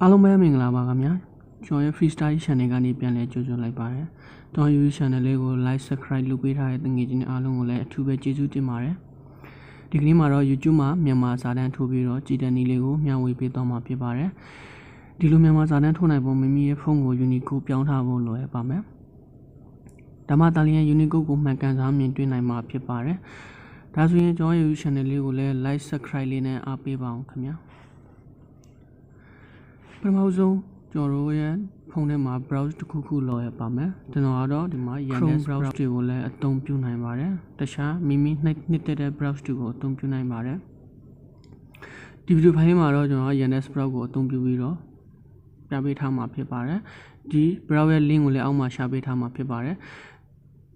အားလုံးပဲမင်္ဂလာပါခင်ဗျာကျွန်တော်ရဲ့ freestyle channel ကနေပြန်လည်ကြိုဆိုလိုက်ပါတယ်ကျွန်တော် YouTube channel လေးကို like subscribe လုပ်ပေးထားတဲ့ငွေချင်းအားလုံးကိုလည်းအထူးပဲကျေးဇူးတင်ပါတယ်ဒီကနေ့မှာတော့ YouTube မှာမြန်မာစာတန်းထိုးပြီးတော့ကြည်တန်နည်းလေးကိုမျှဝေပေးသွားမှာဖြစ်ပါတယ်ဒီလိုမြန်မာစာတန်းထိုးနိုင်ဖို့မိမိရဲ့ဖုန်းကို Unicode ပြောင်းထားဖို့လိုရပါမယ်ဒါမှတာလျင် Unicode ကိုမှန်ကန်စွာမြင်တွေ့နိုင်မှာဖြစ်ပါတယ်ဒါဆိုရင်ကျွန်တော်ရဲ့ YouTube channel လေးကိုလည်း like subscribe လေးနဲ့အားပေးပါအောင်ခင်ဗျာပထမဆုံးကျွန်တော်ရဲ့ဖုန်းထဲမှာ browse တစ်ခုလောရပါမယ်ကျွန်တော်ကတော့ဒီမှာ Yandex browse တွေကိုလည်းအသုံးပြုနိုင်ပါတယ်တခြားမိမိနှစ်တဲ့ browse တွေကိုအသုံးပြုနိုင်ပါတယ်ဒီဗီဒီယိုဖိုင်မှာတော့ကျွန်တော် Yandex browse ကိုအသုံးပြုပြီးတော့ပြပေးထားမှာဖြစ်ပါတယ်ဒီ browse ရဲ့ link ကိုလည်းအောက်မှာရှာပေးထားမှာဖြစ်ပါတယ်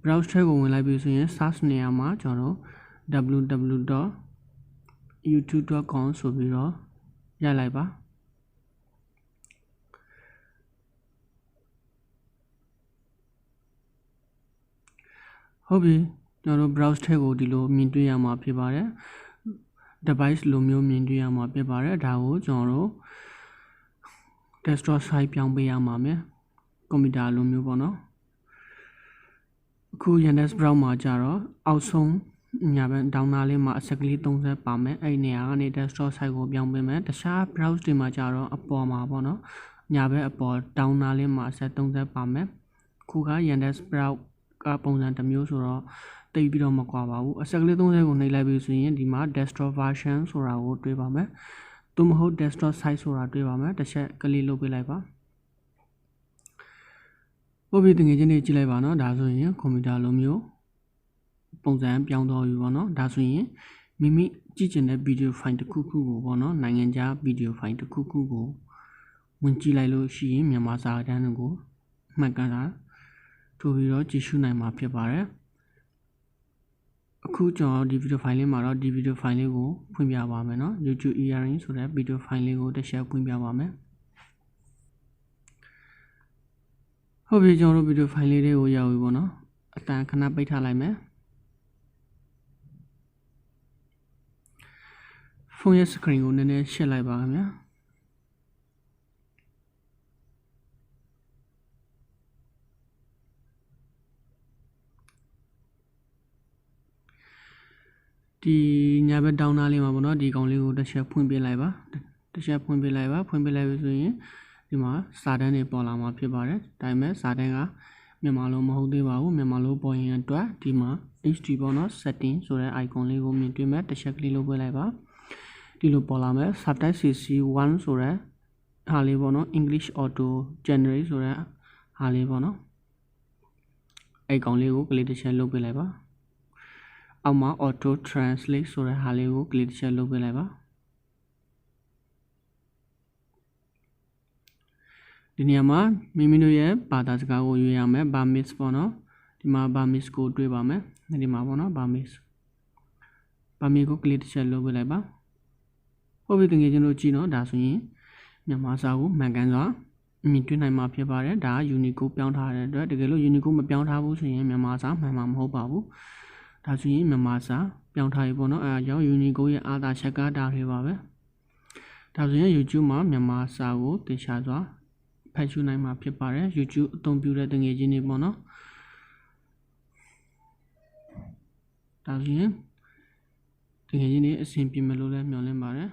browse ထဲကိုဝင်လိုက်ပြီးဆိုရင် search နေရာမှာကျွန်တော် www.youtube.com ဆိုပြီးတော့ရိုက်လိုက်ပါဟုတ်ပြီကျွန်တော်တို့ browse ထဲကိုဒီလိုမြင်တွေ့ရမှာဖြစ်ပါတယ် device လိုမျိုးမြင်တွေ့ရမှာဖြစ်ပါတယ်ဒါကိုကျွန်တော်တို့ desktop site ပြောင်းပေးရမှာမယ်ကွန်ပျူတာလိုမျိုးပေါ့နော်အခု Yandex browse မှာကြတော့အောက်ဆုံးညာဘက်ဒေါင်းနာလေးမှာအဆက်ကလေး30ပါမယ်အဲ့နေရာကနေ desktop site ကိုပြောင်းပေးမယ်တခြား browse တွေမှာကြတော့အပေါ်မှာပေါ့နော်ညာဘက်အပေါ်ဒေါင်းနာလေးမှာအဆက်30ပါမယ်ခုက Yandex browse ကပုံစံတစ်မျိုးဆိုတော့တိတ်ပြီးတော့မကွာပါဘူးအဆက်ကလေး30ကိုနှိပ်လိုက်ပြီးဆိုရင်ဒီမှာ desktop version ဆိုတာကိုတွေ့ပါမယ်သို့မဟုတ် desktop site ဆိုတာတွေ့ပါမယ်တစ်ချက်ကလေးလုပ်ပေးလိုက်ပါဟုတ်ပြီတကယ်ချင်းနေကြည့်လိုက်ပါနော်ဒါဆိုရင်ကွန်ပျူတာလိုမျိုးပုံစံပြောင်းတော့ပြီပေါ့နော်ဒါဆိုရင်မိမိကြည့်ချင်တဲ့ video file တစ်ခုခုကိုပေါ့နော်နိုင်ငံခြား video file တစ်ခုခုကိုဝင်ကြည့်လိုက်လို့ရှိရင်မြန်မာစာတန်းကိုမှတ်ကန်တာထို့ပြီးတော့ကြည့်ရှုနိုင်မှာဖြစ်ပါတယ်အခုကျွန်တော်ဒီ video file လေးမှာတော့ဒီ video file လေးကိုဖွင့်ပြပါမယ်နော် YouTube earring ဆိုတဲ့ video file လေးကိုတစ်ချက်ဖွင့်ပြပါမယ်ဟုတ်ပြီကျွန်တော်တို့ video file လေးတွေကိုရောက်ပြီပေါ့နော်အတန်ခဏပိတ်ထားလိုက်မယ်ဖုန်းရဲ့ screen ကိုနည်းနည်းရှင်းလိုက်ပါခင်ဗျာဒီညာဘက်ဒေါင်းနာလေးမှာပေါ့နော်ဒီကောင်လေးကိုတစ်ချက်ဖွင့်ပြလိုက်ပါတစ်ချက်ဖွင့်ပြလိုက်ပါဖွင့်ပြလိုက်ပြီဆိုရင်ဒီမှာစာတန်းတွေပေါ်လာမှာဖြစ်ပါတယ်ဒါပေမဲ့စာတန်းကမြန်မာလိုမဟုတ်သေးပါဘူးမြန်မာလိုပေါ်ရင်အတွက်ဒီမှာ HD ပေါ့နော် setting ဆိုတဲ့ icon လေးကိုမြင်တွေ့မဲ့တစ်ချက်ကလေးလုပ်ပေးလိုက်ပါဒီလိုပေါ်လာမယ် subtitle CC1 ဆိုတဲ့ဟာလေးပေါ့နော် English auto generate ဆိုတဲ့ဟာလေးပေါ့နော်အဲ့ကောင်လေးကိုကလေးတစ်ချက်လုပ်ပေးလိုက်ပါအောက်မှာ auto translate ဆိုတဲ့ဟာလေးကိုကလေးတစ်ချက်လုပ်ပေးလိုက်ပါဒီနေရာမှာမိမိတို့ရဲ့ဘာသာစကားကိုရွေးရမယ် Burmese ပေါ့နော်ဒီမှာ Burmese ကိုတွေ့ပါမယ်ဒီမှာပေါ့နော် Burmese ကိုကလေးတစ်ချက်လုပ်ပေးလိုက်ပါဟုတ်ပြီတကယ်ချင်းတို့ကြည့်နော်ဒါဆိုရင်မြန်မာစာကိုမှန်ကန်စွာမြင်တွေ့နိုင်မှာဖြစ်ပါတယ်ဒါက Unicode ပြောင်းထားတဲ့အတွက်တကယ်လို့ Unicode မပြောင်းထားဘူးဆိုရင်မြန်မာစာမှန်မှာမဟုတ်ပါဘူးဒါဆိုရင်မြန်မာစာပြောင်းထားပြီပေါ့နော်အဲဒါကြောင့် Unicode ရဲ့အားသာချက်ကဒါတွေပါပဲဒါဆိုရင် YouTube မှာမြန်မာစာကိုသင်ချစွာဖတ်ရှုနိုင်မှာဖြစ်ပါတယ် YouTube အသုံးပြုတဲ့တငယ်ချင်းတွေပေါ့နော်ဒါဆိုရင်တငယ်ချင်းတွေအဆင်ပြေမယ်လို့လည်းမျှော်လင့်ပါတယ်